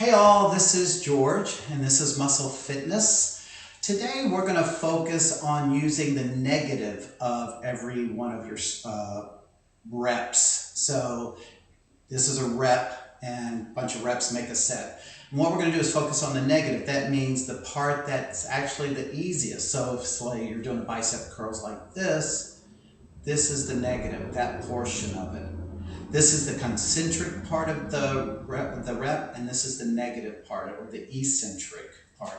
Hey all, this is George and this is Muscle Fitness. Today we're going to focus on using the negative of every one of your reps. So this is a rep and a bunch of reps make a set. And what we're going to do is focus on the negative. That means the part that's actually the easiest. So if say you're doing bicep curls like this is the negative, that portion of it. This is the concentric part of the rep, and this is the negative part, or the eccentric part.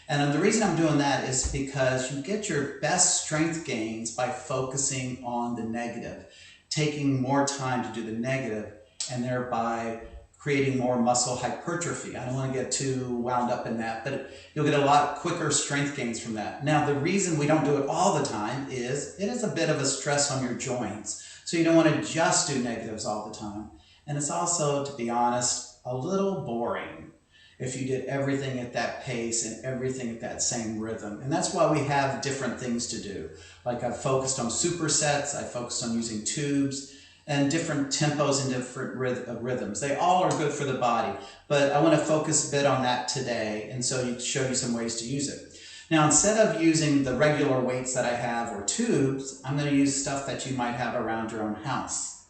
And the reason I'm doing that is because you get your best strength gains by focusing on the negative, taking more time to do the negative, and thereby creating more muscle hypertrophy. I don't want to get too wound up in that, but you'll get a lot quicker strength gains from that. Now, the reason we don't do it all the time is it is a bit of a stress on your joints. So you don't want to just do negatives all the time. And it's also, to be honest, a little boring if you did everything at that pace and everything at that same rhythm. And that's why we have different things to do. Like I've focused on supersets, I focused on using tubes, and different tempos and different rhythms. They all are good for the body, but I want to focus a bit on that today, and so you show you some ways to use it. Now, instead of using the regular weights that I have or tubes, I'm going to use stuff that you might have around your own house,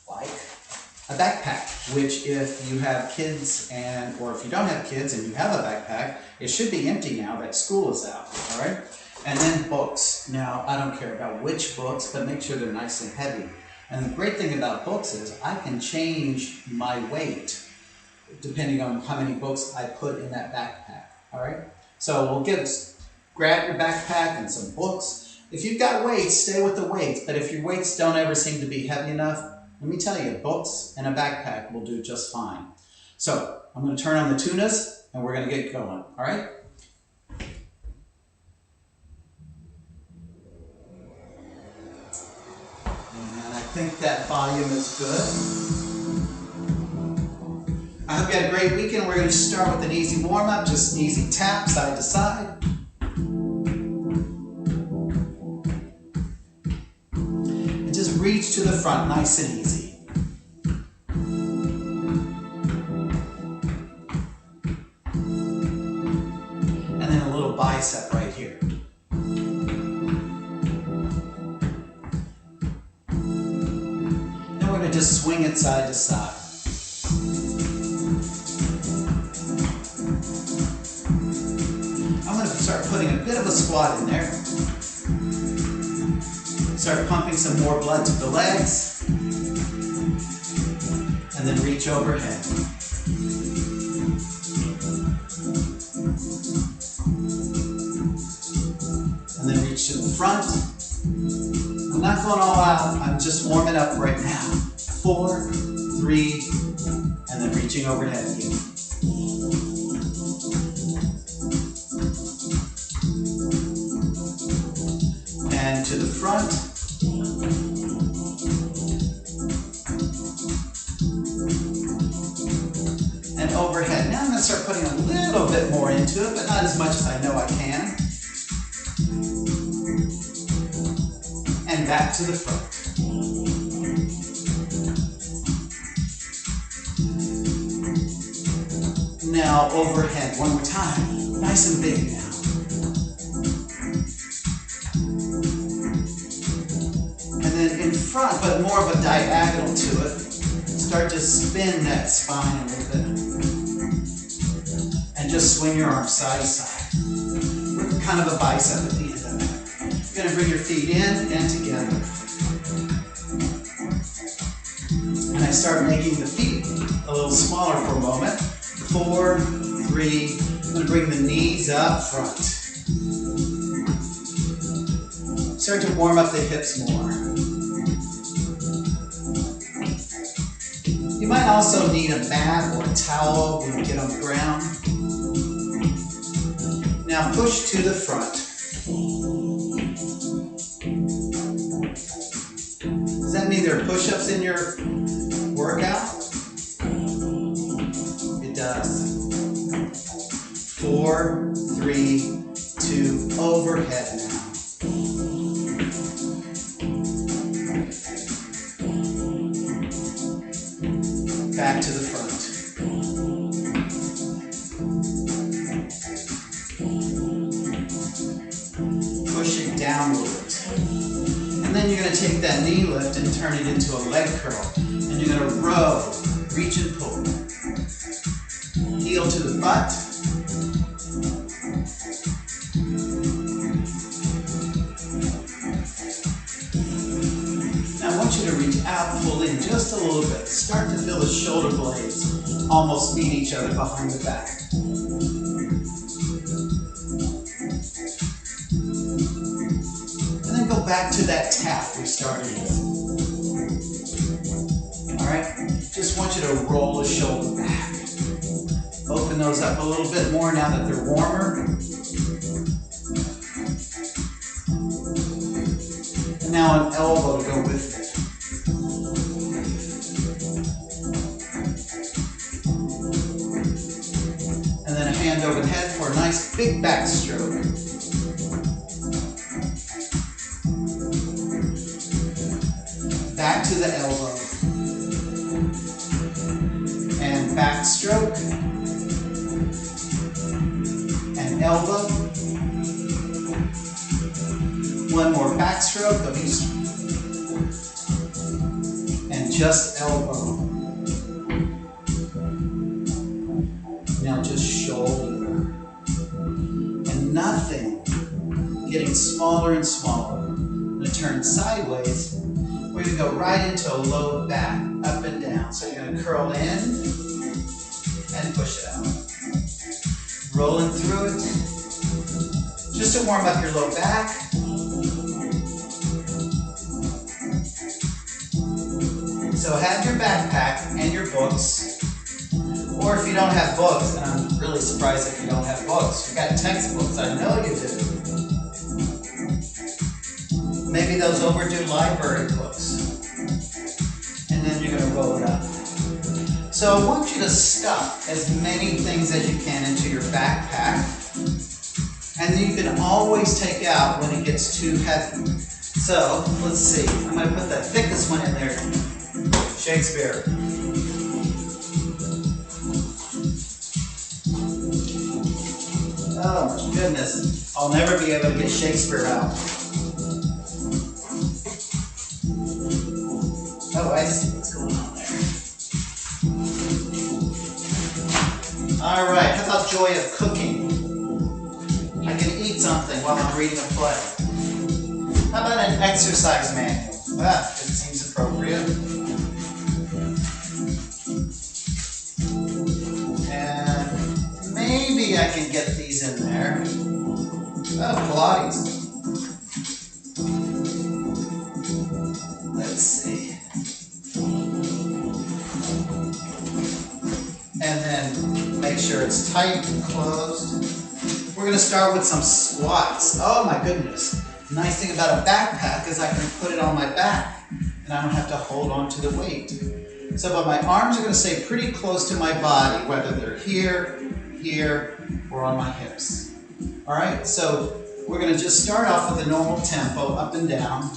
like a backpack, which if you have kids or if you don't have kids and you have a backpack, it should be empty now that school is out, all right? And then books. Now, I don't care about which books, but make sure they're nice and heavy. And the great thing about books is I can change my weight depending on how many books I put in that backpack, all right? So grab your backpack and some books. If you've got weights, stay with the weights, but if your weights don't ever seem to be heavy enough, let me tell you, books and a backpack will do just fine. So I'm going to turn on the tunas and we're going to get going, all right? And I think that volume is good. I hope you had a great weekend. We're going to start with an easy warm-up, just an easy tap side to side. And just reach to the front, nice and easy. And then a little bicep right here. Then we're going to just swing it side to side. Start putting a bit of a squat in there. Start pumping some more blood to the legs. And then reach overhead. And then reach to the front. I'm not going all out, I'm just warming up right now. 4, 3, and then reaching overhead again. And to the front. And overhead. Now I'm going to start putting a little bit more into it, but not as much as I know I can. And back to the front. Now overhead one more time. Nice and big now. In front, but more of a diagonal to it. Start to spin that spine a little bit. And just swing your arms side to side. With kind of a bicep at the end of it. You're going to bring your feet in and together. And I start making the feet a little smaller for a moment. 4, 3, I'm going to bring the knees up front. Start to warm up the hips more. You might also need a mat or a towel when you get on the ground. Now push to the front. Does that mean there are push-ups in your workout? It does. 4, 3, 2, overhead now. Back to the front. downwards. And then you're going to take that knee lift and turn it into a leg curl. And you're going to row, reach and pull. Heel to the butt. Now I want you to reach out, pull in just a little bit. Start to feel the shoulder blades almost meet each other behind the back. And then go back to that tap we started with. All right, just want you to roll the shoulder back. Open those up a little bit more now that they're warmer. And now an elbow to go with it. And then a hand over the head for a nice big back stroke. Back to the elbow. And back stroke. And elbow. One more back stroke of each. And just elbow. Now just shoulder. And nothing. Getting smaller and smaller. I'm going to turn sideways. We're going to go right into a low back, up and down. So you're going to curl in and push it out. Rolling through it. Just to warm up your low back. So have your backpack and your books. Or if you don't have books, and I'm really surprised if you don't have books, you've got textbooks, I know you do. Maybe those overdue library books. And then you're going to roll it up. So I want you to stuff as many things as you can into your backpack. And then you can always take out when it gets too heavy. So let's see. I'm going to put the thickest one in there. Shakespeare. Oh my goodness. I'll never be able to get Shakespeare out. Oh, I see what's going on there. All right, how about joy of cooking? I can eat something while I'm reading a play. How about an exercise manual? Ah, it seems appropriate. And maybe I can get these in there. Oh, Pilates. Let's see. And then make sure it's tight and closed. We're going to start with some squats. Oh my goodness. The nice thing about a backpack is I can put it on my back and I don't have to hold on to the weight. So but my arms are going to stay pretty close to my body, whether they're here, here, or on my hips. All right, so we're going to just start off with a normal tempo, up and down.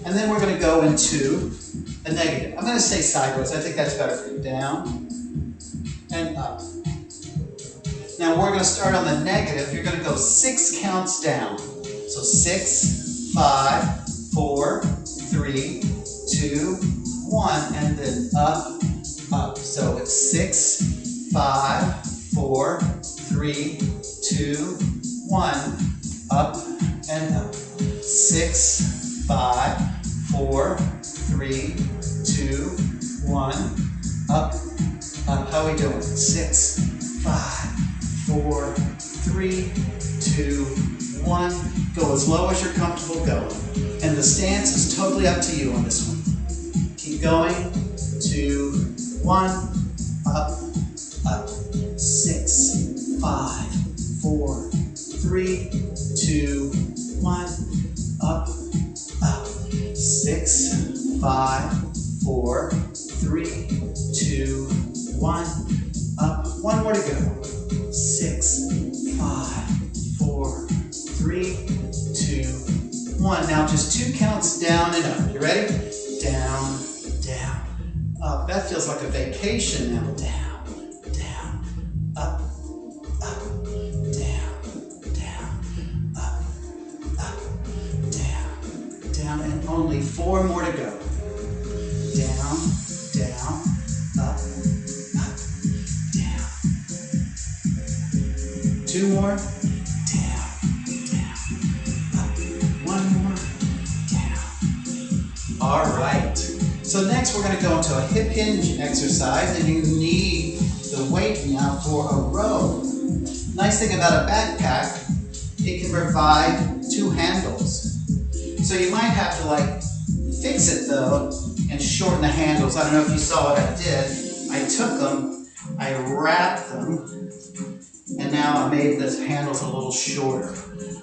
And then we're going to go into a negative. I'm going to stay sideways. I think that's better for you. Down and up. Now we're going to start on the negative. You're going to go 6 counts down. So 6, 5, 4, 3, 2, 1, and then up, up. So it's 6, 5, 4, 3, 2, 1, up and up. 6, 5, 4, 3, 2, 1, up, up. How are we doing? 6, 5, 4, 3, 2, 1. Go as low as you're comfortable going. And the stance is totally up to you on this one. Keep going. 2, 1, up, up. 6, 5, 4, 3, 2, 1, up, up. 6, 5, 4, 3, 2, 1, up. One more to go. 6, 5, 4, 3, 2, 1. Now just 2 counts down and up. You ready? Down, down, up. That feels like a vacation now. Down, down, up, up, down, down, up, up. Only 4 more to go. Down, down, up, up, down. 2 more. Down, down, up. 1 more. Down. All right. So next we're going to go into a hip hinge exercise, and you need the weight now for a row. Nice thing about a backpack, it can provide 2 handles. So you might have to like fix it though and shorten the handles. I don't know if you saw what I did. I took them, I wrapped them, and now I made the handles a little shorter.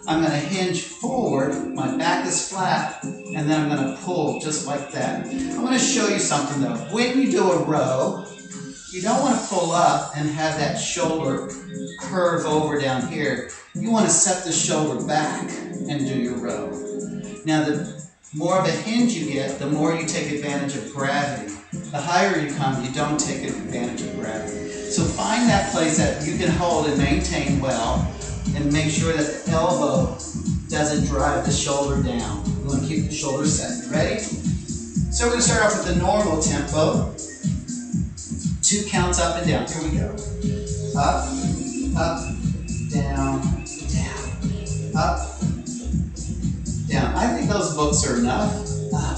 I'm going to hinge forward, my back is flat, and then I'm going to pull just like that. I'm going to show you something though. When you do a row, you don't want to pull up and have that shoulder curve over down here. You want to set the shoulder back and do your row. Now the more of a hinge you get, the more you take advantage of gravity. The higher you come, you don't take advantage of gravity. So find that place that you can hold and maintain well, and make sure that the elbow doesn't drive the shoulder down. You want to keep the shoulder set. Ready? So we're going to start off with the normal tempo. 2 counts up and down. Here we go. Up, up, down, down, up, down. I think those books are enough. Up,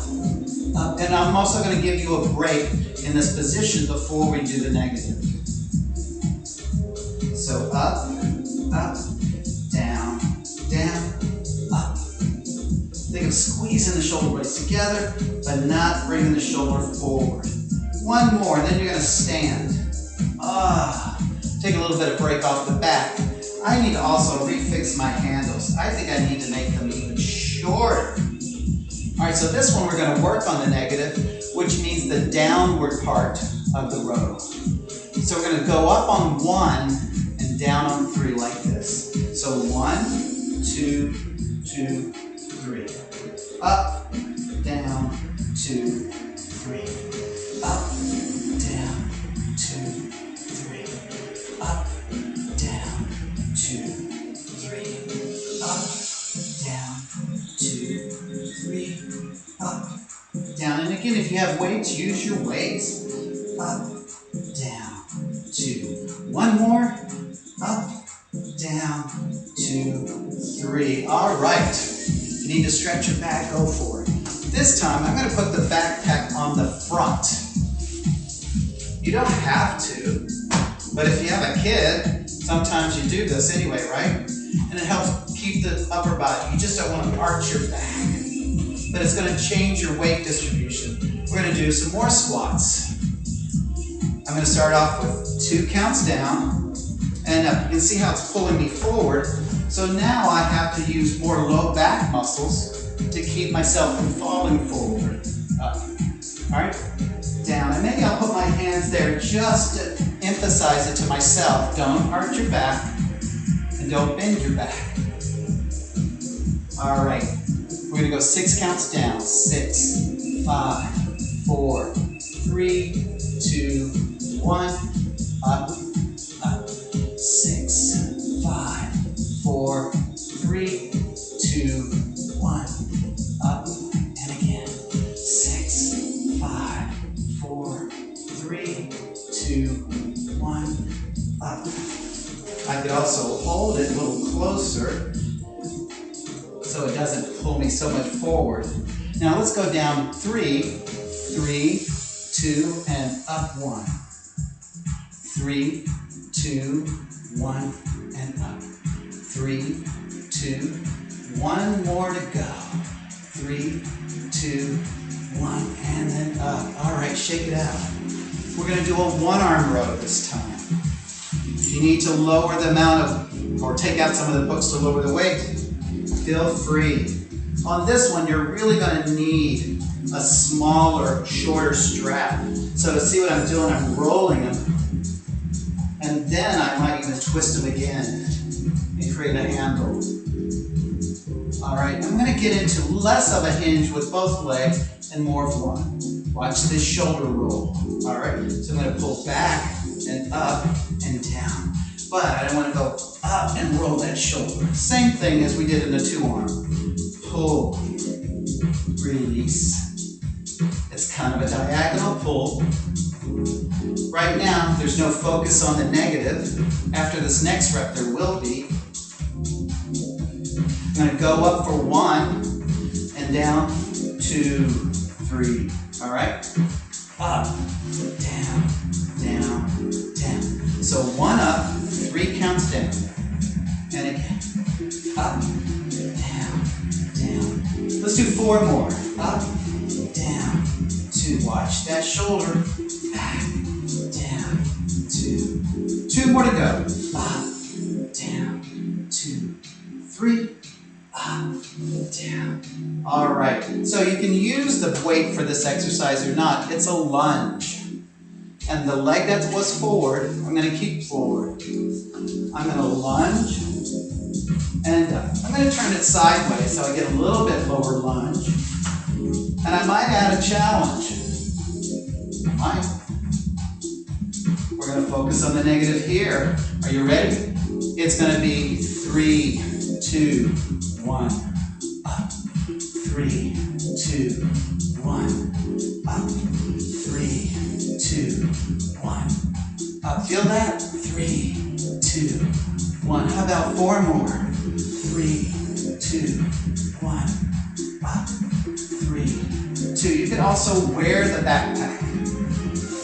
up. And I'm also going to give you a break in this position before we do the negative. So up, up, down, down, up. Think of squeezing the shoulder blades together, but not bringing the shoulder forward. 1 more, and then you're going to stand. Take a little bit of break off the back. I need to also refix my handles. I think I need to make them even shorter. All right, so this one we're going to work on the negative, which means the downward part of the row. So we're going to go up on 1 and down on 3 like this. So 1, 2, 2, 3. Up, down, 2, 3. Up, down, 2, 3. Up, down, 2, 3. Up, down, 2, 3. Up, down. And again, if you have weights, use your weights. Up, down, 2. 1 more. Up, down, 2, 3. All right. You need to stretch your back. Go for it. This time, I'm going to put the backpack on the front. You don't have to, but if you have a kid, sometimes you do this anyway, right? And it helps keep the upper body. You just don't want to arch your back, but it's going to change your weight distribution. We're going to do some more squats. I'm going to start off with 2 counts down, and up. You can see how it's pulling me forward. So now I have to use more low back muscles to keep myself from falling forward. Up. All right? Down. And maybe I'll put my hands there just to emphasize it to myself. Don't arch your back and don't bend your back. All right. We're going to go 6 counts down. 6, 5, 4, 3, 2, 1. Up, up. 6, 5, 4, 3, 2, 1. Up, and again. 6, 5, 4, 3, 2, 1. Up. I could also hold it a little closer so it doesn't pull me so much forward. Now let's go down 3, 3, 2, and up 1. 3, 2, 1, and up. 3, 2, 1 more to go. 3, 2, 1, and then up. All right, shake it out. We're going to do a 1-arm row this time. If you need to lower the amount of, or take out some of the books to lower the weight, feel free. On this one, you're really going to need a smaller, shorter strap. So to see what I'm doing, I'm rolling them, and then I might even twist them again and create a handle. All right, I'm going to get into less of a hinge with both legs and more of one. Watch this shoulder roll. All right, so I'm going to pull back and up and down. But I don't want to go up and roll that shoulder. Same thing as we did in the 2-arm. Pull, release. It's kind of a diagonal pull. Right now, there's no focus on the negative. After this next rep, there will be. I'm going to go up for 1 and down, 2, 3. All right? Up, down, down, down. So 1 up, 3 counts down. And again, up, down, down. Let's do 4 more. Up, down, 2. Watch that shoulder. Back, down, 2. 2 more to go. Up, down, 2, 3. Up, down. All right. So you can use the weight for this exercise or not. It's a lunge. And the leg that was forward, I'm going to keep forward. I'm going to lunge and up. I'm going to turn it sideways so I get a little bit lower lunge. And I might add a challenge. I might. We're going to focus on the negative here. Are you ready? It's going to be 3, 2, 1, up. 3, 2, 1, up. 3, 2, 1, up. Feel that? 3, 2, 1. How about 4 more? 3, 2, 1, up. 3, 2. You can also wear the backpack.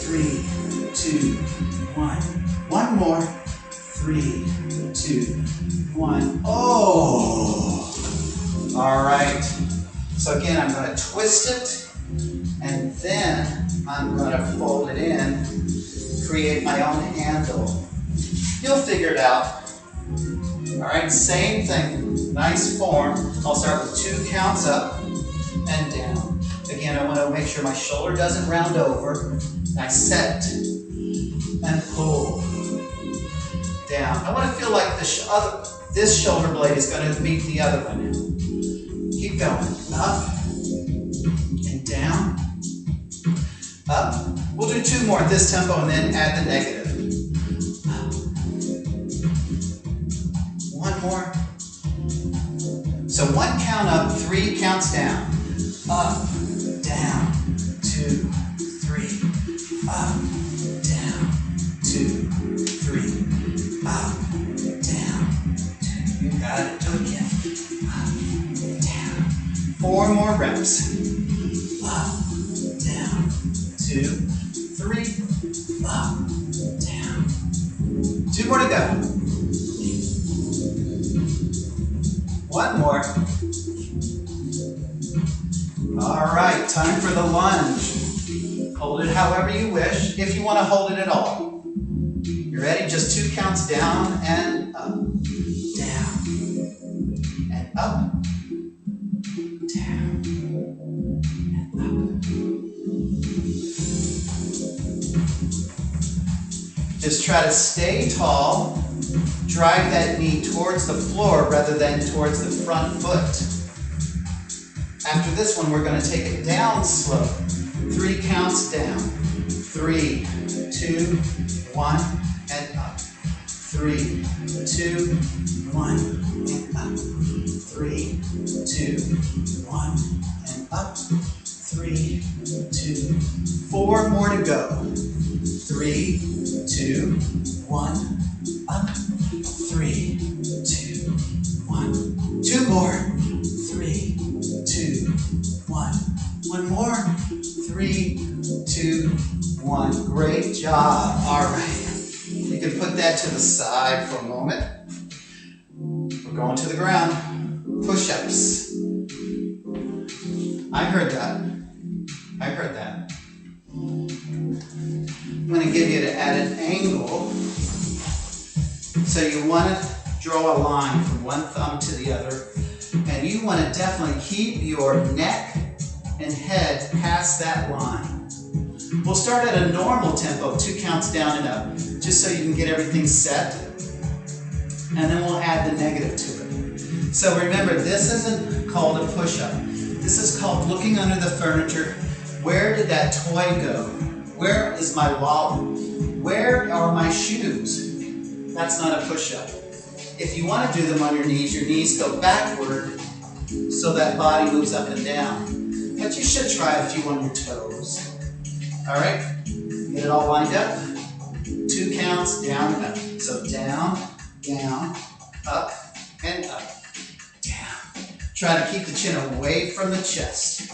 3, 2, 1. 1 more. 3, 2, 1. Oh! All right. So again, I'm going to twist it, and then I'm going to fold it in, create my own handle. You'll figure it out. All right, same thing. Nice form. I'll start with 2 counts up and down. Again, I want to make sure my shoulder doesn't round over. I set and pull down. I want to feel like this shoulder blade is going to meet the other one. Keep going. Up and down. Up. We'll do 2 more at this tempo and then add the negative. Up. 1 more. So 1 count up, 3 counts down. Up, down, 2, 3. Up, down, 2, 3. Up, down, 2. You got it. Do it again. Up, down. 4 more reps. Up, down, 2, 3. Up, down. 2 more to go. 1 more. All right, time for the lunge. Hold it however you wish, if you want to hold it at all. You ready? Just 2 counts down and up. Down. And up. Down. And up. Just try to stay tall. Drive that knee towards the floor rather than towards the front foot. After this one, we're going to take it down slow. 3 counts down. 3, 2, 1, and up. 3, 2, 1, and up. 3, 2, 1, and up. 3, 2, 4 more to go. 3, 2, 1, up. 3, 2, 1. 2 more. 3, 2, 1. 1 more. 3, 2, 1. Great job. All right. You can put that to the side for a moment. We're going to the ground. Push-ups. I heard that. I heard that. I'm going to give you to add an angle. So you want to draw a line from one thumb to the other. And you want to definitely keep your neck and head past that line. We'll start at a normal tempo, 2 counts down and up, just so you can get everything set. And then we'll add the negative to it. So remember, this isn't called a push-up. This is called looking under the furniture. Where did that toy go? Where is my wallet? Where are my shoes? That's not a push-up. If you want to do them on your knees go backward so that body moves up and down. but you should try a few on your toes. All right, get it all lined up. 2 counts, down and up. So down, down, up, and up, down. Try to keep the chin away from the chest.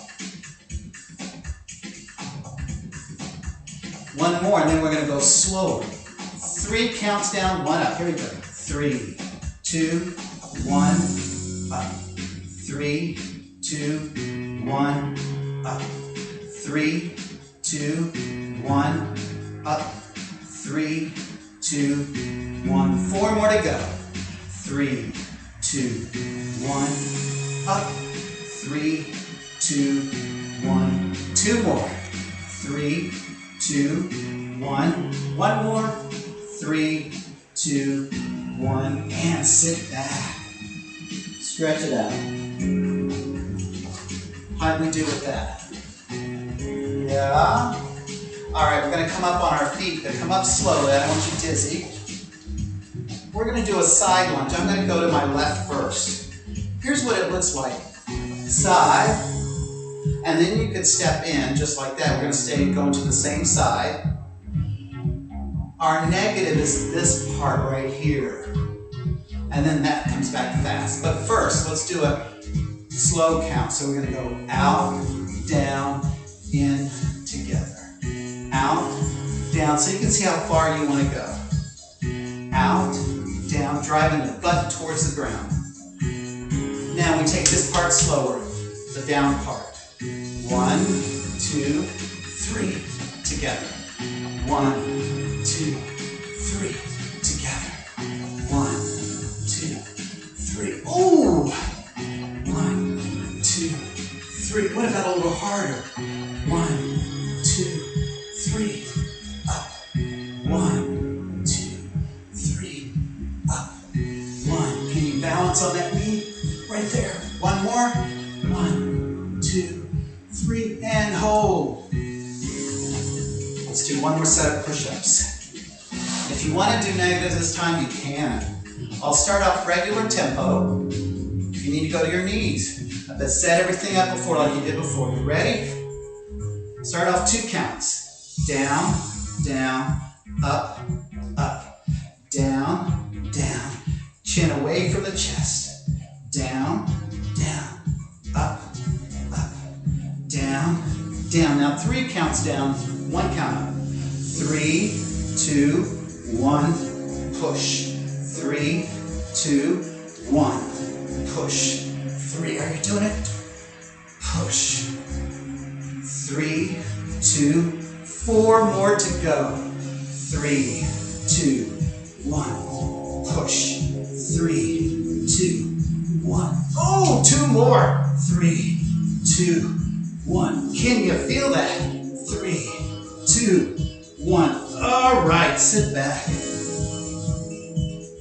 One more, and then we're going to go slower. 3 counts down, 1 up. Here we go. 3, 2, 1, up. 3, 2, 1, up. 3, 2, 1, up. 3, 2, 1. 4 more to go. 3, 2, 1, up. 3, 2, 1. 2 more. 3, 2, 1. 1 more. 3, 2, 1. And sit back. Stretch it out. How do we do with that? Yeah. All right, we're going to come up on our feet, but come up slowly. I don't want you dizzy. We're going to do a side lunge. I'm going to go to my left first. Here's what it looks like. Side, and then you could step in just like that. We're going to stay going to the same side. Our negative is this part right here. And then that comes back fast. But first, let's do a slow count. So we're going to go out, down, in, together. Out, down. So you can see how far you want to go. Out, down, driving the butt towards the ground. Now we take this part slower, the down part. 1, 2, 3, together. 1, 2, 3, together. 1, 2, 3. Ooh! 1, 2, 3. What about a little harder? 1, 2, 3, up. 1, 2, 3, up. 1. Can you balance on that knee? Right there. 1 more. 1, 2, 3, and hold. Let's do 1 more set of push-ups. If you want to do negatives this time, you can. I'll start off regular tempo. You need to go to your knees. But set everything up before like you did before. You ready? Start off 2 counts. Down, down, up, up. Down, down. Chin away from the chest. Down, down, up, up. Down, down. Now 3 counts down, 1 count up. 3, 2, 1, push. 3, 2, 1, push. 3, are you doing it? Push. 3, 2, 4 more to go. 3, 2, 1, push. 3, 2, 1. Oh, 2 more. 3, 2, 1. Can you feel that? 3, 2, 1. All right, sit back.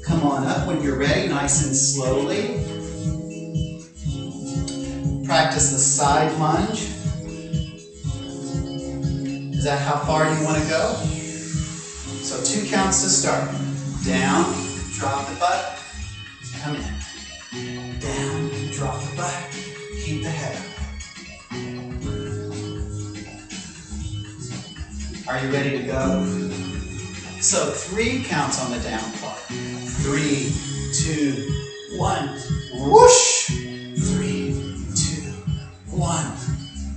Come on up when you're ready, nice and slowly. Practice the side lunge. Is that how far you want to go? So 2 counts to start. Down, drop the butt, come in. Down, drop the butt, keep the head up. Are you ready to go? So 3 counts on the down part. 3, 2, 1, whoosh! 3, 2, 1,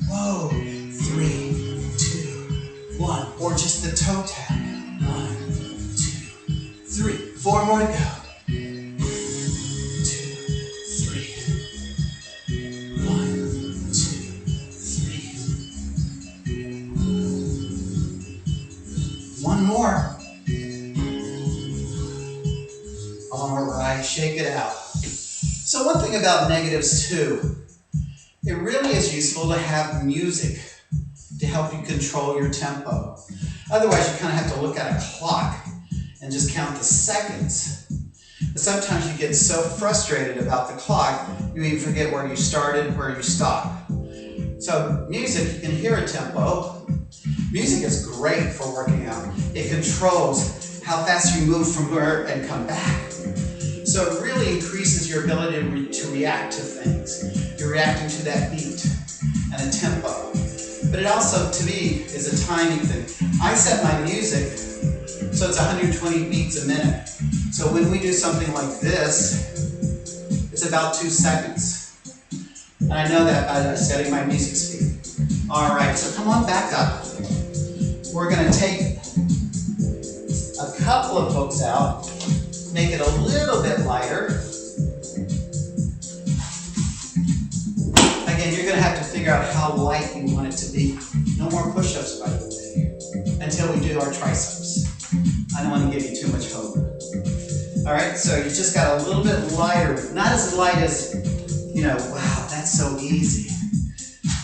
whoa! 3, 2, 1, or just the toe tap. 1, 2, 3, 4 more to go. 2, 3, 1, 2, 3. 1 more. All right, shake it out. So one thing about negatives too, it really is useful to have music to help you control your tempo. Otherwise, you kind of have to look at a clock and just count the seconds. But sometimes you get so frustrated about the clock, you even forget where you started, where you stopped. So music, you can hear a tempo. Music is great for working out. It controls how fast you move from where and come back. So it really increases your ability to react to things. You're reacting to that beat. and a tempo. But it also, to me, is a timing thing. I set my music so it's 120 beats a minute. So when we do something like this, it's about 2 seconds. And I know that by setting my music speed. All right, so come on back up. We're gonna take a couple of hooks out, make it a little bit lighter. Again, you're gonna have to figure out how light you want it to be. No more push-ups, by the way, until we do our triceps. I don't want to give you too much hope. All right, so you just got a little bit lighter, not as light as, wow, that's so easy.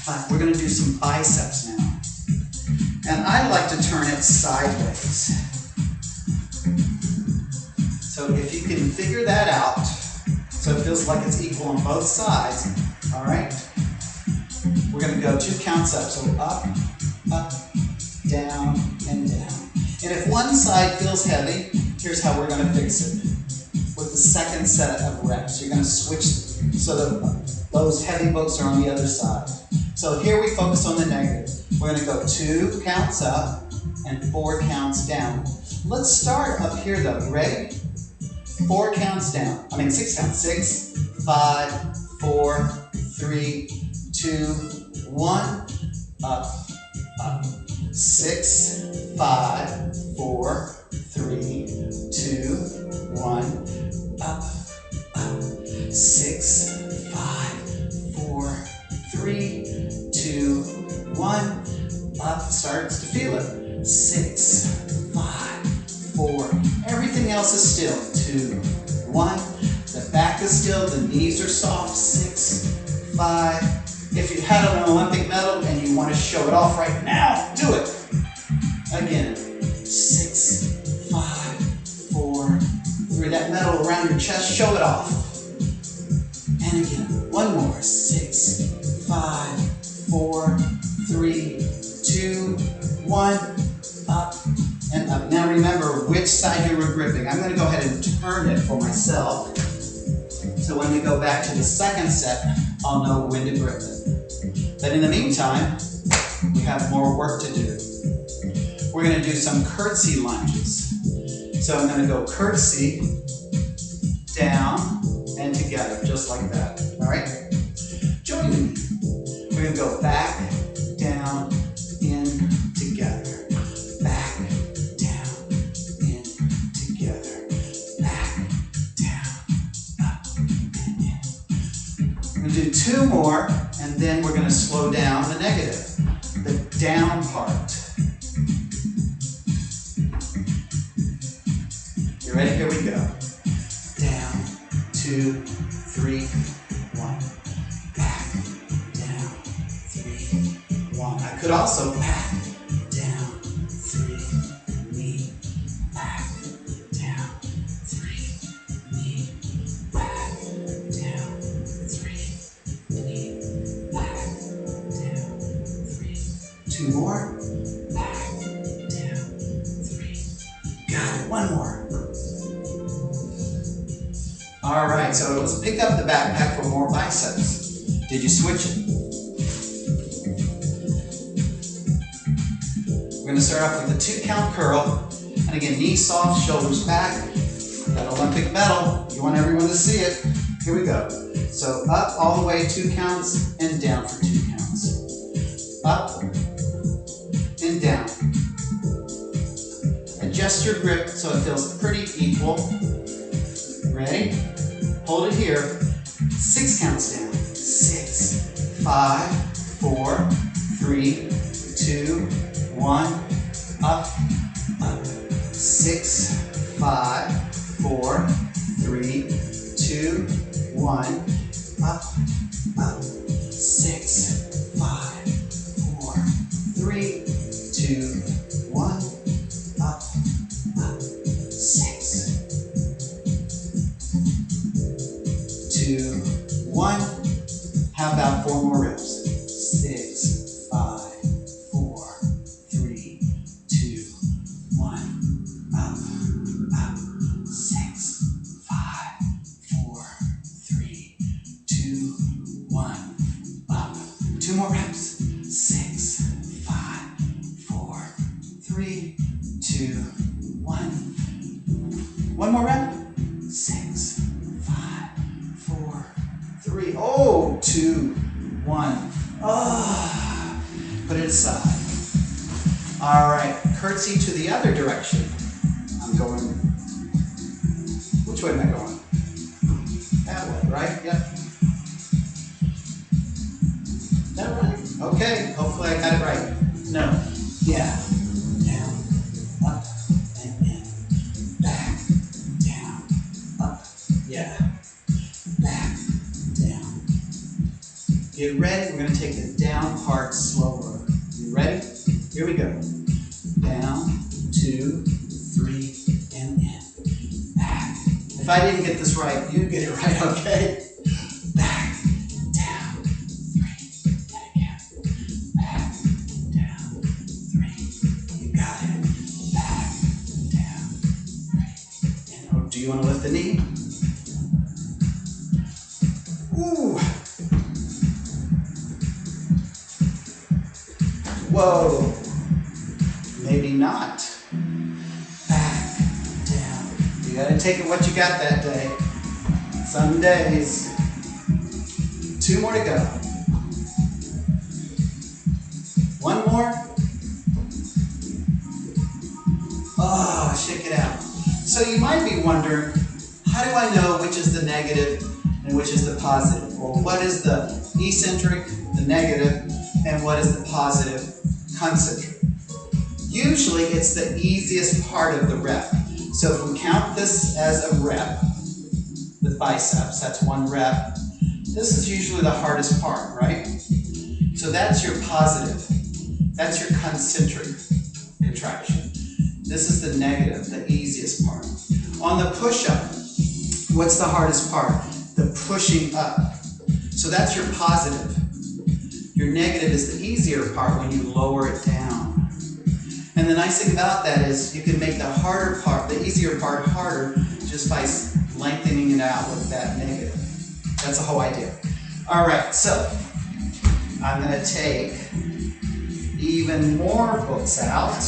But we're gonna do some biceps now. And I like to turn it sideways. So if you can figure that out, so it feels like it's equal on both sides, all right? We're gonna go 2 counts up. So up, up, down, and down. And if one side feels heavy, here's how we're gonna fix it. With the second set of reps, you're gonna switch so that those heavy books are on the other side. So here we focus on the negative. We're gonna go 2 counts up and 4 counts down. Let's start up here though. You ready? 4 counts down. 6 counts. 6, 5, 4, 3, 2, 1. Up, up. 6, 5, 4, 3, 2, 1. Up, up. 6, 5, 4, 3, 2, 1. Up. Starts to feel it. 6, 5, 4. Everything else is still. 2, 1. The back is still. The knees are soft. 6, 5. If you had an Olympic medal and you want to show it off right now, do it. Again. 6, 5, 4, 3. That medal around your chest, show it off. And again. One more. 6, 5, 4, 3, 2, 1. Up and up. Now remember which side you were gripping. I'm going to go ahead and turn it for myself. So when we go back to the second set, I'll know when to grip it. But in the meantime, we have more work to do. We're going to do some curtsy lunges. So I'm going to go curtsy, down, and together, just like that. All right? Join me. We're going to go back, down, in, together. Back, down, in, together. Back, down, up, and in. We're going to do 2 more, and then we're going to slow down the negative, the down part. You ready? Here we go. Down, 2, 3, 1. Back, down, 3, 1. I could also back, down, 3, knee, back, down, 3, knee, back, down, 3, knee, back, down, 3. 2 more. Back, down, 3. Got it. 1 more. All right, so let's pick up the backpack for more biceps. Did you switch it? We're going to start off with a 2 count curl. And again, knees soft, shoulders back. That Olympic medal, you want everyone to see it. Here we go. So up all the way 2 counts and down for 2 counts. Up and down. Adjust your grip so it feels pretty equal. Ready? Hold it here. 6 counts down. 6, 5, 4, 3, 2, 1. Up, up. 6, 5, 4, 3, 2, 1. Up, up. 6, 5, 4, 3, 2, 1. Up, up. 6, 2, 1. How about 4 more reps? 6, 5, 4, 3, 2, 1. Up, up. 6, 5, 4, 3, 2, 1. Up. 2 more reps. 2, 1. Oh, put it aside. All right, curtsy to the other direction. I'm going, which way am I going? That way, right? Yep. Is that right? Okay, hopefully I got it right. No. Yeah. Down, up, and in. Back, down, up. Yeah. Back, down. Get ready. We're going to take the down part slower. You ready? Here we go. Down, 2, 3, and in. Back. If I didn't get this right, you get it right, okay? Back, down, 3, and again. Back, down, 3. You got it. Back, down, 3. And oh, do you want to lift the knee? Ooh. Whoa. Maybe not. Back, down. You gotta take it what you got that day. Some days. 2 more to go. 1 more. Oh, shake it out. So you might be wondering, how do I know which is the negative and which is the positive? Or what is the eccentric, the negative, and what is the positive, concentric? Usually it's the easiest part of the rep. So if we count this as a rep with biceps, that's 1 rep. This is usually the hardest part, right? So that's your positive. That's your concentric contraction. This is the negative, the easiest part. On the push-up, what's the hardest part? The pushing up. So that's your positive. Your negative is the easier part when you lower it down. And the nice thing about that is you can make the harder part, the easier part harder just by lengthening it out with that negative. That's the whole idea. All right, so I'm going to take even more books out.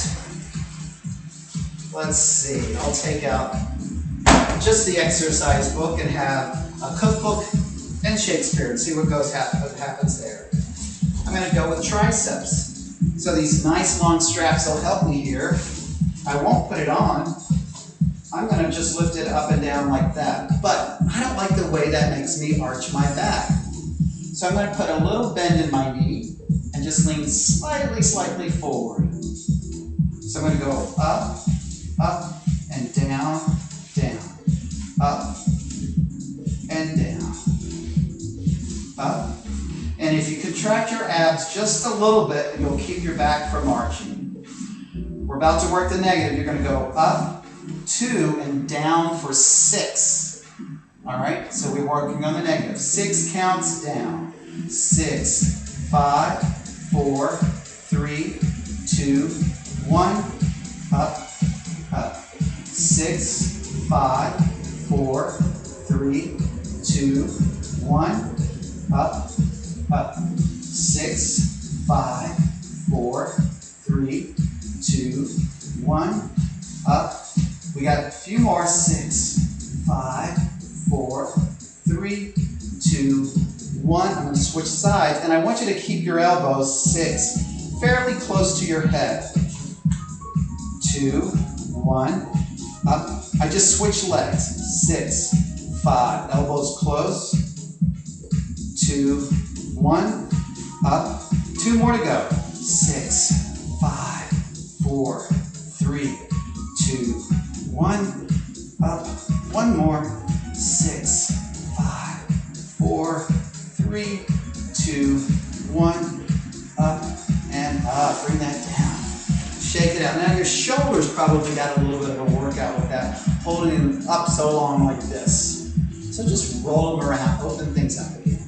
Let's see, I'll take out just the exercise book and have a cookbook and Shakespeare and see what happens there. I'm going to go with triceps. So these nice long straps will help me here. I won't put it on. I'm going to just lift it up and down like that. But I don't like the way that makes me arch my back. So I'm going to put a little bend in my knee and just lean slightly forward. So I'm going to go up, up, and down, down. Up, and down. Up. And if you contract your abs just a little bit, you'll keep your back from arching. We're about to work the negative. You're going to go up, 2, and down for 6. All right? So we're working on the negative. 6 counts down. 6, 5, 4, 3, 2, 1. Up, up. 6, 5, 4, 3, 2, 1. Up, up. 6, 5, 4, 3, 2, 1. Up. We got a few more. 6, 5, 4, 3, 2, 1. I'm going to switch sides, and I want you to keep your elbows 6 fairly close to your head. 2, 1. Up. I just switched legs. 6, 5. Elbows close. 2, 1. Up. 2 more to go. 6, 5, 4, 3, 2, 1. Up. 1 more. 6, 5, 4, 3, 2, 1. Up and up. Bring that down. Shake it out. Now your shoulders probably got a little bit of a workout with that, holding them up so long like this. So just roll them around, open things up again.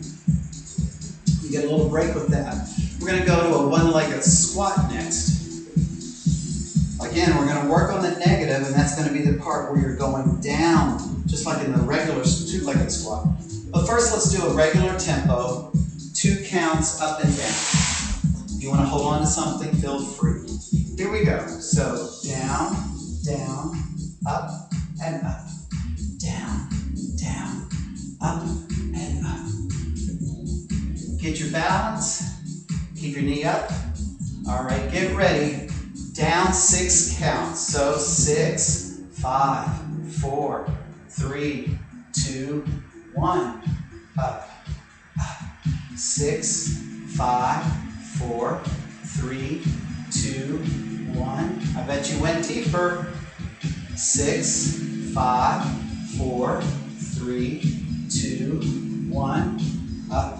You get a little break with that. We're going to go to a one-legged squat next. Again, we're going to work on the negative, and that's going to be the part where you're going down, just like in the regular two-legged squat. But first, let's do a regular tempo, 2 counts up and down. If you want to hold on to something, feel free. Here we go. So down, down, up, and up. Down, down, up, and up. Get your balance. Keep your knee up. All right, get ready. Down 6 counts. So 6, 5, 4, 3, 2, 1. Up, up. 6, 5, 4, 3, 2, 1. I bet you went deeper. 6, 5, 4, 3, 2, 1. Up,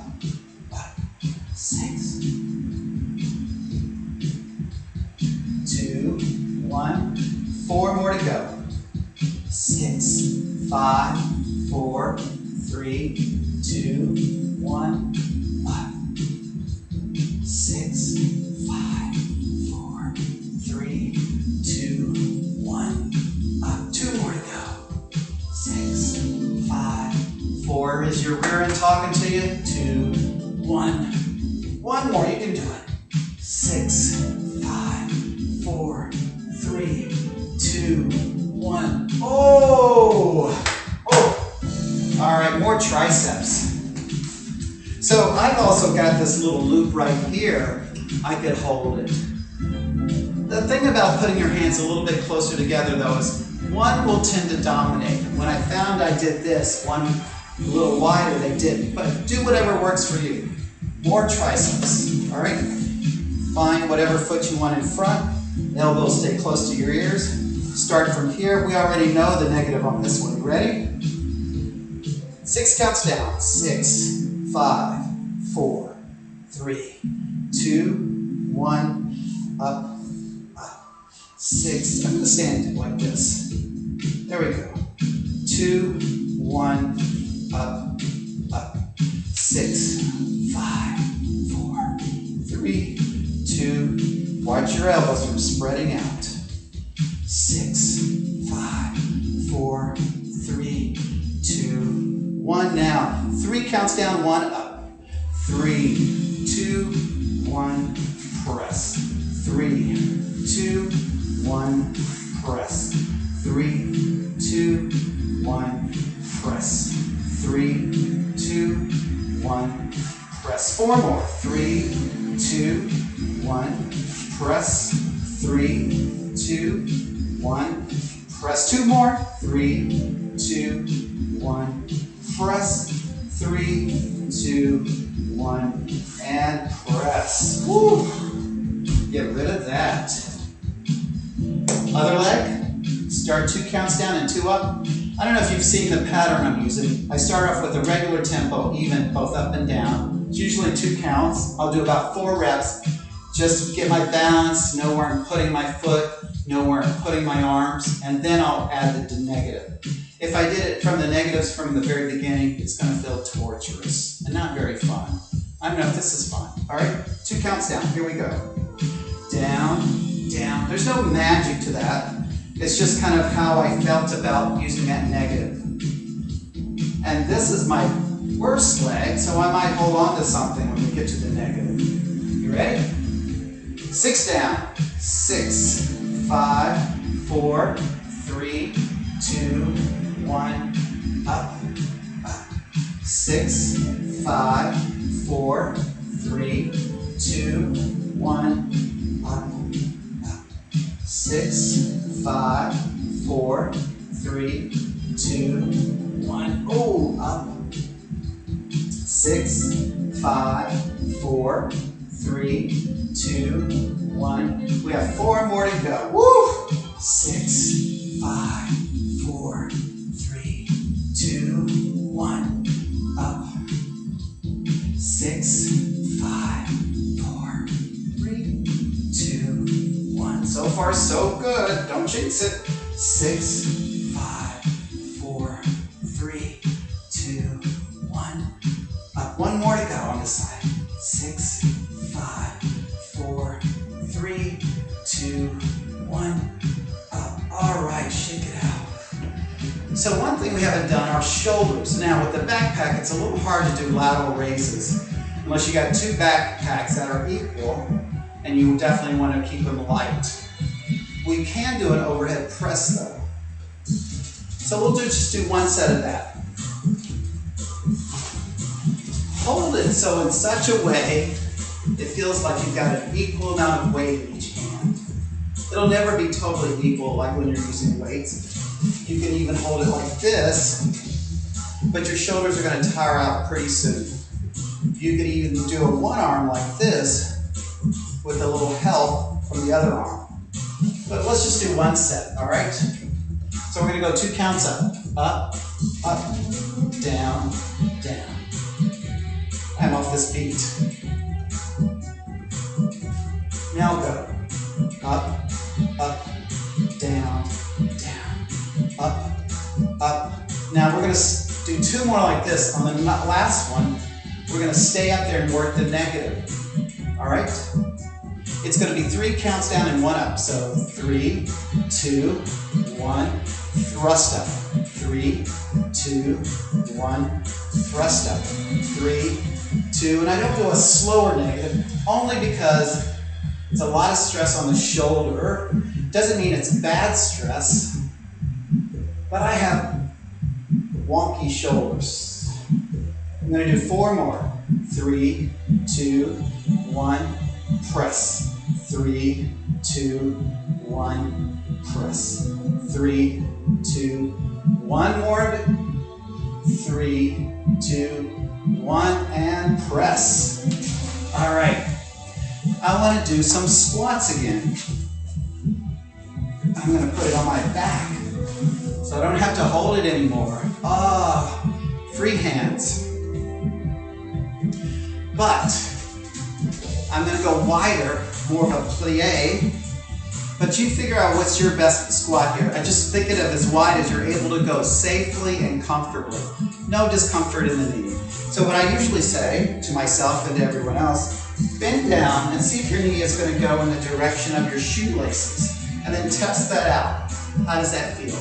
up. 6, 2, 1. 4 more to go. 6, 5, 4, 3, 2, 1. Up. 6, 5, 4, 3, 2, 1. Up. 2 more to go. 6, 5, 4 is your rear end talking to you. 2, 1. 1 more. You can do it. 6, 5, 4, 3, 2, 1. Oh! Oh! All right, more triceps. So I've also got this little loop right here. I could hold it. The thing about putting your hands a little bit closer together though is one will tend to dominate. When I found I did this, one a little wider, they didn't. But do whatever works for you. More triceps, all right? Find whatever foot you want in front. Elbows stay close to your ears. Start from here. We already know the negative on this one. You ready? 6 counts down. 6, 5, 4, 3, 2, 1. Up, up. 6. I'm going to stand like this. There we go. 2, 1. Up, up. 6, 5, 4, 3, 2. Watch your elbows from spreading out. 6, 5, 4, 3, 2, 1. Now, 3 counts down, 1 up. 3, 2, 1, press. 3, 2, 1, press. 3, 2, 1, press. 3, 2, 1, press. 4 more. 3, 2, 1, press. 3, 2, 1, press. 2 more. 3, 2, 1, press. 3, 2, 1, and press. Woo! Get rid of that. Other leg. Start 2 counts down and 2 up. I don't know if you've seen the pattern I'm using. I start off with a regular tempo, even, both up and down. It's usually 2 counts. I'll do about 4 reps. Just get my balance, know where I'm putting my foot, know where I'm putting my arms, and then I'll add the negative. If I did it from the negatives from the very beginning, it's going to feel torturous and not very fun. I don't know if this is fun. All right, 2 counts down. Here we go. Down, down. There's no magic to that. It's just kind of how I felt about using that negative. And this is my worst leg, so I might hold on to something when we get to the negative. You ready? 6 down. 6, 5, 4, 3, 2, 1. Up, up. 6, 5, 4, 3, 2, 1. Up, up. 6, 5, 4, 3, 2, 1. Oh, up. 6, 5, 4, 3, 2, 1. We have 4 more to go. Woo! 6, 5, 4, 3, 2, 1. Up. 6, 5, 4, 3, 2, 1. So far, so good. Don't jinx it. 6, 5, 4, 3, 2, 1. Up. 1 more to go on this side. 6, 5, 4, 3, 2, 1. Up. All right, shake it out. So one thing we haven't done are shoulders. Now with the backpack, it's a little hard to do lateral raises unless you got 2 backpacks that are equal, and you definitely want to keep them light. We can do an overhead press though. So we'll just do 1 set of that. hold it so in such a way it feels like you've got an equal amount of weight in each hand. It'll never be totally equal like when you're using weights. You can even hold it like this, but your shoulders are going to tire out pretty soon. You could even do a one arm like this with a little help from the other arm. But let's just do one set, all right? So we're going to go 2 counts up, down, down. I'm off this beat. Now go up, down, down, up. Now we're going to do 2 more like this. On the last one, we're going to stay up there and work the negative. All right? It's going to be 3 counts down and 1 up. So 3, 2, 1, thrust up. 3, 2, 1, thrust up. 3, 2, and I don't do a slower negative only because it's a lot of stress on the shoulder. Doesn't mean it's bad stress, but I have wonky shoulders. I'm going to do 4 more. 3, 2, 1, press. 3, 2, 1, press. 3, 2, 1 more. 3, 2, 1, and press. All right. I want to do some squats again. I'm going to put it on my back so I don't have to hold it anymore. Free hands. But I'm going to go wider, more of a plie. But you figure out what's your best squat here. I just think it of as wide as you're able to go safely and comfortably. No discomfort in the knee. So what I usually say to myself and to everyone else, bend down and see if your knee is going to go in the direction of your shoelaces. And then test that out. How does that feel?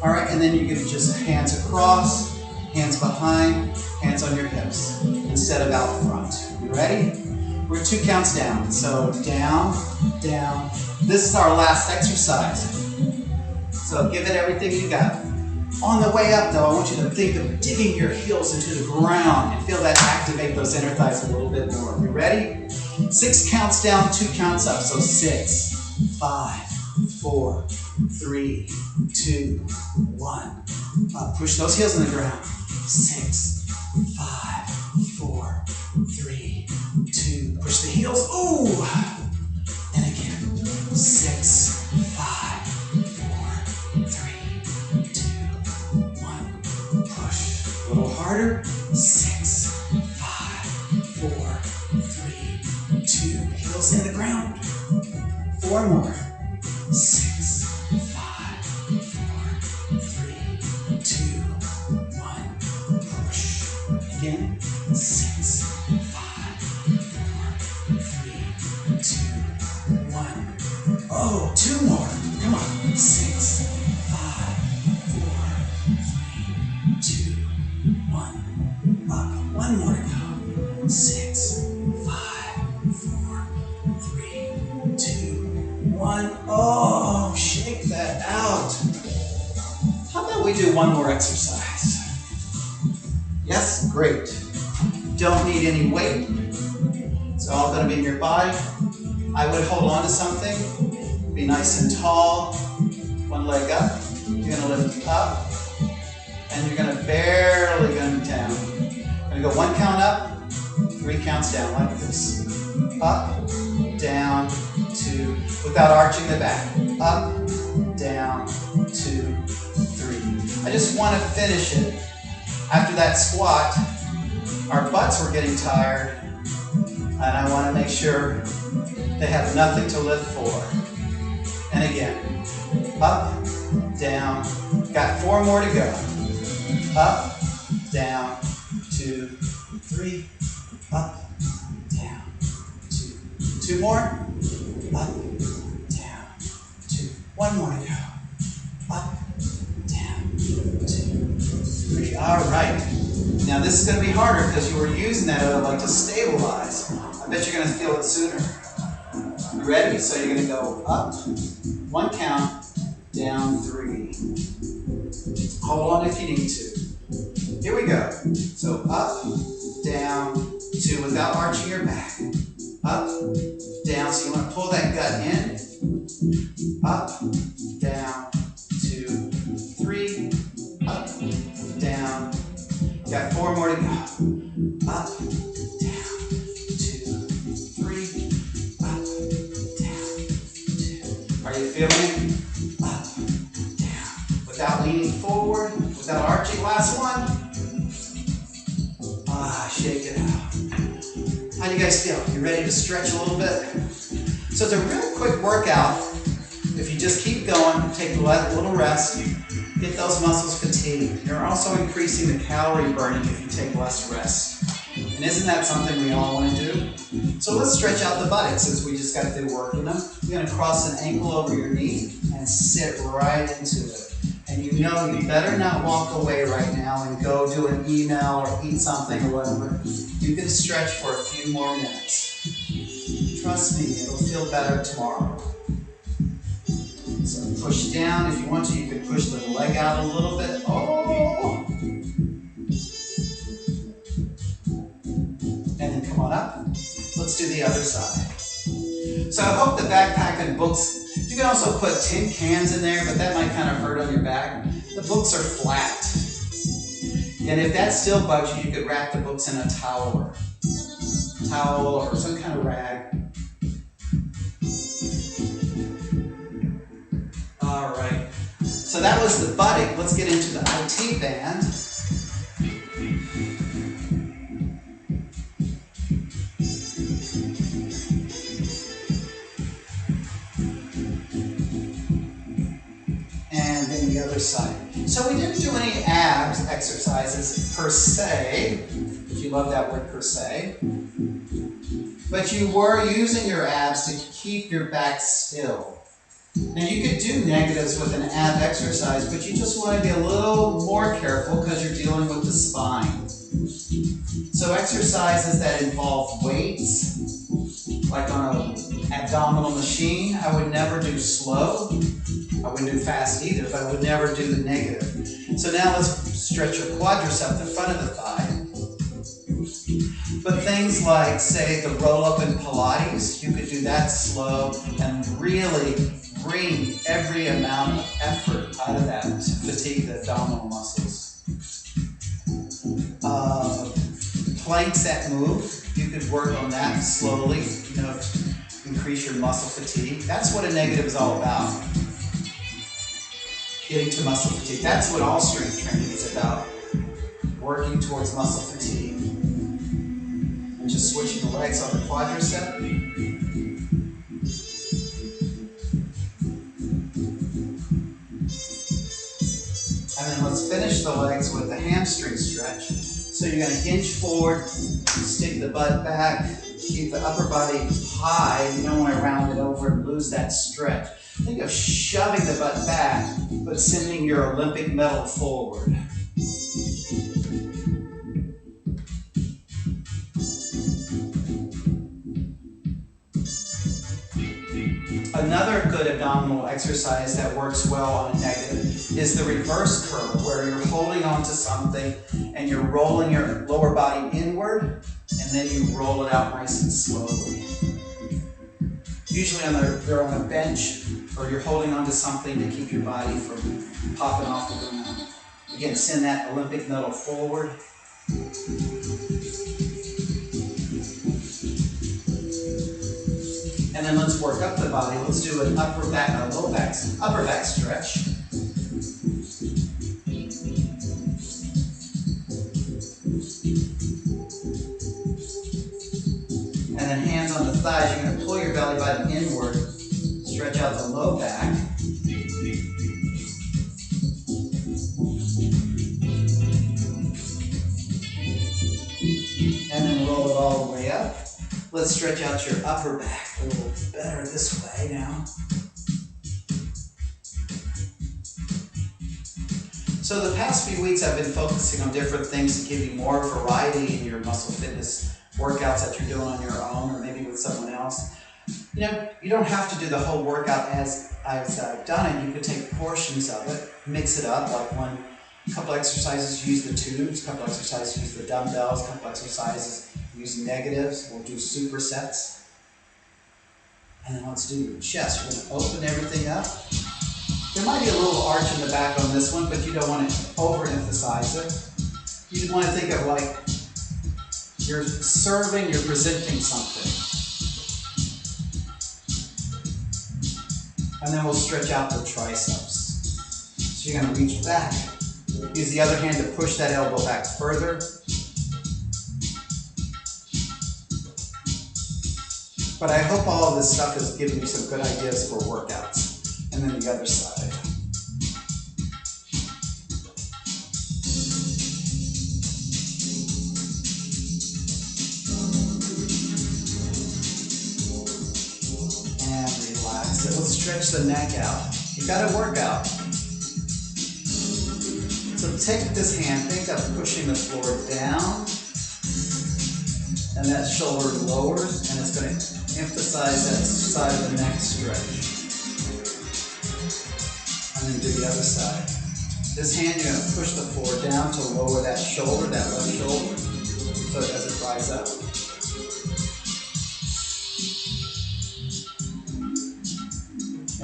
All right, and then you can just hands across, hands behind, hands on your hips instead of out front. You ready? We're 2 counts down. So down, down. This is our last exercise. So give it everything you got. On the way up though, I want you to think of digging your heels into the ground and feel that activate those inner thighs a little bit more. You ready? 6 counts down, 2 counts up. So 6, 5, 4, 3, 2, 1. Up. Push those heels in the ground. 6, 5, 4, 3, 2. Push the heels. Ooh! And again. 6, 5, 4, 3, 2, 1. Push. A little harder. 6, 5, 4, 3, 2. Heels in the ground. 4 more. 6, 5, 4, 3, 2, 1. Push. Again. 6, 5, 4, 3, 2, 1. Oh, 2 more. Come on. 6, 5, 4, 3, 2, 1. Up. 1 more to go. 6, 5, 4, 3, 2, 1. Oh, shake that out. How about we do 1 more exercise? Yes? Great. Don't need any weight. It's all going to be in your body. I would hold on to something. Be nice and tall. 1 leg up. You're going to lift up. And you're going to barely go down. Going to go 1 count up, 3 counts down like this. Up, down, 2. Without arching the back. Up, down, 2, 3. I just want to finish it. After that squat, our butts were getting tired, and I want to make sure they have nothing to live for. And again, up, down, got 4 more to go. Up, down, 2, 3, up, down, 2. 2 more, up, down, 2. 1 more to go. Up, down, 2, 3. All right. Now this is going to be harder because you were using that other leg to stabilize. I bet you're going to feel it sooner. You ready? So you're going to go up, 1 count, down, 3. Hold on if you need to. Here we go. So up, down, 2 without arching your back. Up, down. So you want to pull that gut in. Up, down, 2, 3. Up, down. Got 4 more to go. Up, down, 2, 3. Up, down, 2. Are you feeling it? Up, down. Without leaning forward, without arching. Last one. Shake it out. How do you guys feel? You ready to stretch a little bit? So it's a real quick workout. If you just keep going, take a little rest, get those muscles fatigued. You're also increasing the calorie burning if you take less rest. And isn't that something we all want to do? So let's stretch out the buttocks since we just got through working them. You're going to cross an ankle over your knee and sit right into it. And you know you better not walk away right now and go do an email or eat something or whatever. You can stretch for a few more minutes. Trust me, it'll feel better tomorrow. So push down. If you want to, you can push the leg out a little bit. Oh! And then come on up. Let's do the other side. So I hope the backpack and books, you can also put tin cans in there, but that might kind of hurt on your back. The books are flat. And if that still bugs you, you could wrap the books in a towel or some kind of rag. All right. So that was the buttock. Let's get into the IT band. And then the other side. So we didn't do any abs exercises per se, if you love that word per se, but you were using your abs to keep your back still. Now you could do negatives with an ab exercise, but you just want to be a little more careful because you're dealing with the spine. So exercises that involve weights, like on an abdominal machine, I would never do slow. I wouldn't do fast either, but I would never do the negative. So now let's stretch your quadricep, the front of the thigh. But things like, say, the roll-up in Pilates, you could do that slow and really bring every amount of effort out of that to fatigue the abdominal muscles. Planks that move, you could work on that slowly, to increase your muscle fatigue. That's what a negative is all about. Getting to muscle fatigue. That's what all strength training is about. Working towards muscle fatigue. And just switching the legs on the quadricep. And then let's finish the legs with the hamstring stretch. So you're going to hinge forward, stick the butt back, keep the upper body high. You don't want to round it over and lose that stretch. Think of shoving the butt back, but sending your Olympic medal forward. Another good abdominal exercise that works well on a negative is the reverse curl, where you're holding onto something and you're rolling your lower body inward, and then you roll it out nice and slowly. Usually they're on a bench, or you're holding onto something to keep your body from popping off the ground. Again, send that Olympic medal forward. And then let's work up the body. Let's do an upper back stretch. And then hands on the thighs. You're going to pull your belly button inward. Stretch out the low back. And then roll it all the way up. Let's stretch out your upper back a little better this way now. So the past few weeks I've been focusing on different things to give you more variety in your muscle fitness workouts that you're doing on your own or maybe with someone else. You don't have to do the whole workout as I've done it. You could take portions of it, mix it up, like one A couple exercises use the tubes, a couple exercises use the dumbbells, a couple exercises use negatives. We'll do supersets. And then let's do your chest. We're going to open everything up. There might be a little arch in the back on this one, but you don't want to overemphasize it. You want to think of like you're serving, you're presenting something. And then we'll stretch out the triceps. So you're going to reach back. Use the other hand to push that elbow back further. But I hope all of this stuff is giving you some good ideas for workouts. And then the other side. And relax it. Let's stretch the neck out. You got to work out. So take this hand, think of pushing the floor down. And that shoulder lowers, and it's going to emphasize that side of the neck stretch. And then do the other side. This hand, you're going to push the floor down to lower that shoulder, that left shoulder, so it doesn't rise up.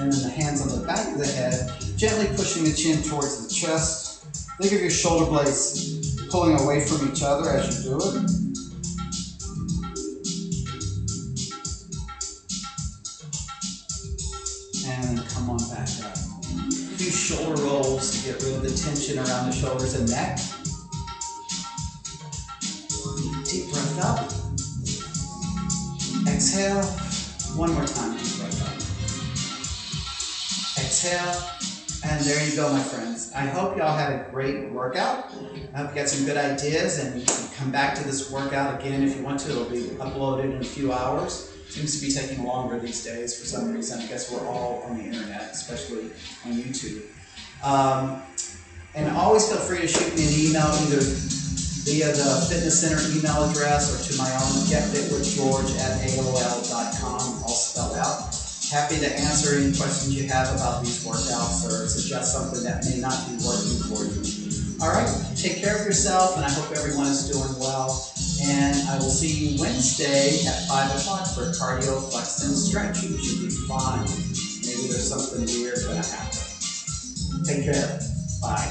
And then the hands on the back of the head, gently pushing the chin towards the chest. Think of your shoulder blades pulling away from each other as you do it. And come on back up. A few shoulder rolls to get rid of the tension around the shoulders and neck. Deep breath up. Exhale. One more time. Deep breath up. Exhale. And there you go, my friends. I hope y'all had a great workout. I hope you got some good ideas, and you can come back to this workout again if you want to. It'll be uploaded in a few hours. Seems to be taking longer these days for some reason. I guess we're all on the internet, especially on YouTube. And always feel free to shoot me an email, either via the fitness center email address or to my own getfitwithgeorge@aol.com, all spelled out. Happy to answer any questions you have about these workouts or suggest something that may not be working for you. All right, take care of yourself, and I hope everyone is doing well. And I will see you Wednesday at 5 o'clock for cardio, flex, and stretch. You should be fine. Maybe there's something weird going to happen. Take care. Bye.